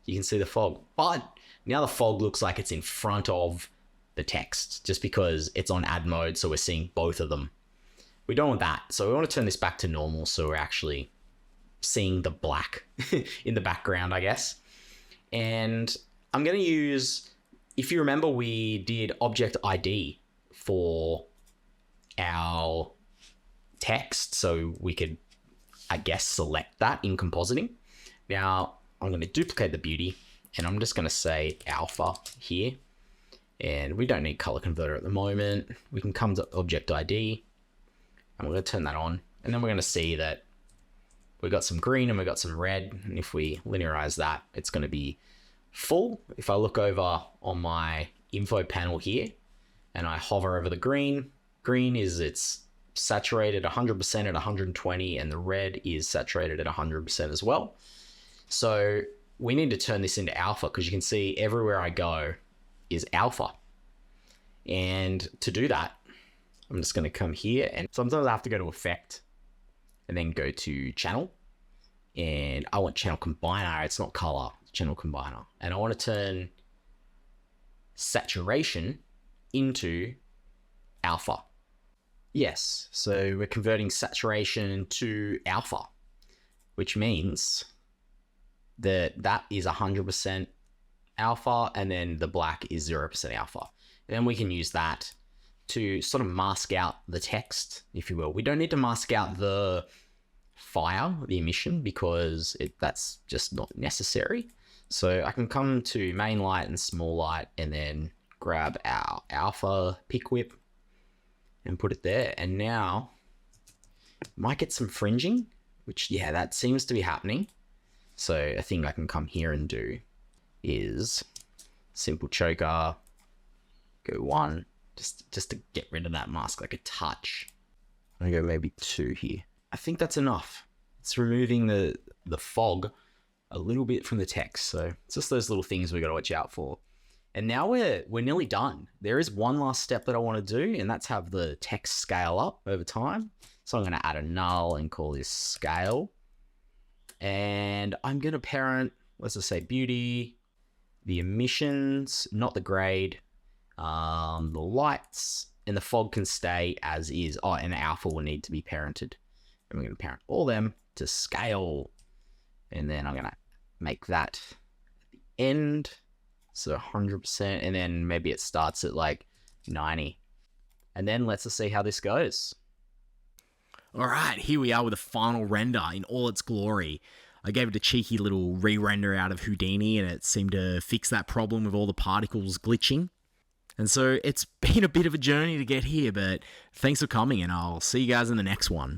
you can see the fog. But now the fog looks like it's in front of the text just because it's on add mode. So we're seeing both of them. We don't want that. So we want to turn this back to normal. So we're actually seeing the black in the background, I guess. And I'm going to use, if you remember, we did object ID for our text. So we could, I guess, select that in compositing. Now I'm going to duplicate the beauty and I'm just going to say alpha here. And we don't need color converter at the moment. We can come to object ID and we're going to turn that on. And then we're going to see that we got some green and we got some red. And if we linearize that, it's going to be full. If I look over on my info panel here and I hover over the green is its saturated 100% at 120, and the red is saturated at 100% as well. So we need to turn this into alpha, because you can see everywhere I go is alpha. And to do that, I'm just going to come here, and sometimes I have to go to effect and then go to channel, and I want channel combiner. It's not color, it's channel combiner. And I want to turn saturation into alpha. Yes, so we're converting saturation to alpha, which means that is 100% alpha, and then the black is 0% alpha. And then we can use that to sort of mask out the text, if you will. We don't need to mask out the fire, the emission, because that's just not necessary. So I can come to main light and small light, and then grab our alpha pick whip and put it there. And now might get some fringing, which, yeah, that seems to be happening. So a thing I can come here and do is simple choker, go 1, just to get rid of that mask, like a touch. I'm gonna go maybe 2 here. I think that's enough. It's removing the fog a little bit from the text. So it's just those little things we got to watch out for. And now we're nearly done. There is one last step that I want to do, and that's have the text scale up over time. So I'm going to add a null and call this scale. And I'm going to parent, let's just say beauty, the emissions, not the grade, the lights, and the fog can stay as is. Oh, and alpha will need to be parented. And we're going to parent all them to scale. And then I'm going to make that at the end. So 100%. And then maybe it starts at like 90. And then let's just see how this goes. All right, here we are with the final render in all its glory. I gave it a cheeky little re-render out of Houdini, and it seemed to fix that problem with all the particles glitching. And so it's been a bit of a journey to get here, but thanks for coming, and I'll see you guys in the next one.